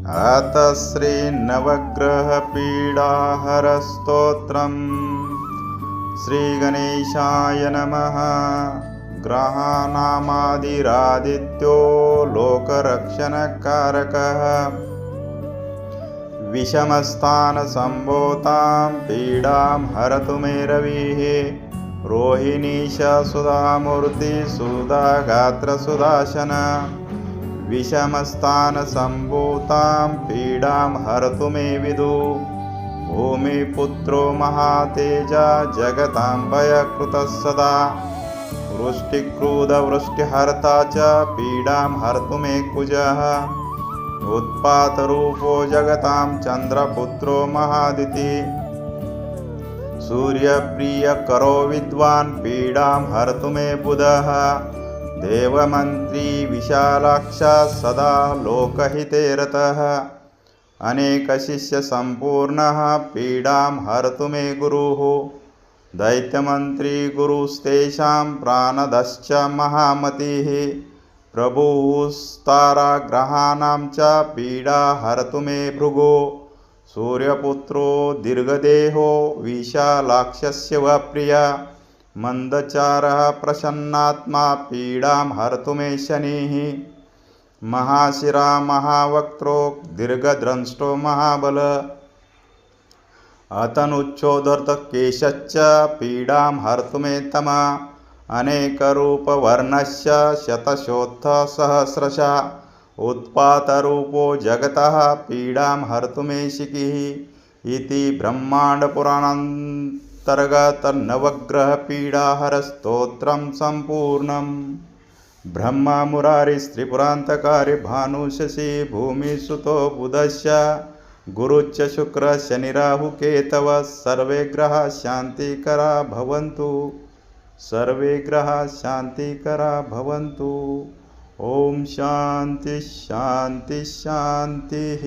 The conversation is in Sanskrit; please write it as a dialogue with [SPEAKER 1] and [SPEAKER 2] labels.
[SPEAKER 1] अथ श्रीनवग्रहपीडाहरस्तोत्रम्। श्रीगणेशाय नमः। ग्रहाणामादिरादित्यो लोकरक्षणकारकः। विषमस्थानसम्भूतां पीडां हरतु मे रविः। रोहिणीश सुधामूर्ति सुधागात्रसुधासन। विषमस्थानसम्भूतां पीडां हरतु मे विदुः। भूमिपुत्रो महातेजा जगतां भयकृतः सदा। वृष्टिक्रोधवृष्टिहर्ता च पीडां हरतु मे कुजः। उत्पातरूपो जगतां चन्द्रपुत्रो महादितिः। सूर्यप्रियकरो विद्वान् पीडां हरतु मे बुधः। देवमन्त्री विशालाक्षः सदा लोकहिते रतः। अनेकशिष्यसम्पूर्णः पीडां हरतु मे गुरुः। दैत्यमन्त्री गुरुस्तेषां प्राणदश्च महामतिः। प्रभुस्ताराग्रहाणां च पीडा हरतु मे भृगुः। सूर्यपुत्रो दीर्घदेहो विशालाक्षस्य वप्रियः। मन्दचारः प्रसन्नात्मा पीडां हरतु मे शनिः। महाशिरा महावक्त्रो दीर्घद्रष्टो महाबलः। अतनुच्छोदरकेशश्च पीडां हरतु मे तमः। अनेकरूपवर्णस्य शतशोत्थसहस्रशः। उत्पातरूपो जगतः पीडां हरतु मे शिखिः। इति ब्रह्माण्डपुराणान्तर्गतनवग्रहपीडाहरस्तोत्रं सम्पूर्णम्। ब्रह्मा मुरारिस्त्रिपुरान्तकारी भानुशशि भूमिसुतो बुधश्च गुरुश्च शुक्रः शनिराहुकेतवः। सर्वे ग्रहाः शान्तिकरा भवन्तु। सर्वे ग्रहाः शान्तिकरा भवन्तु। ॐ शान्ति शान्ति शान्तिः।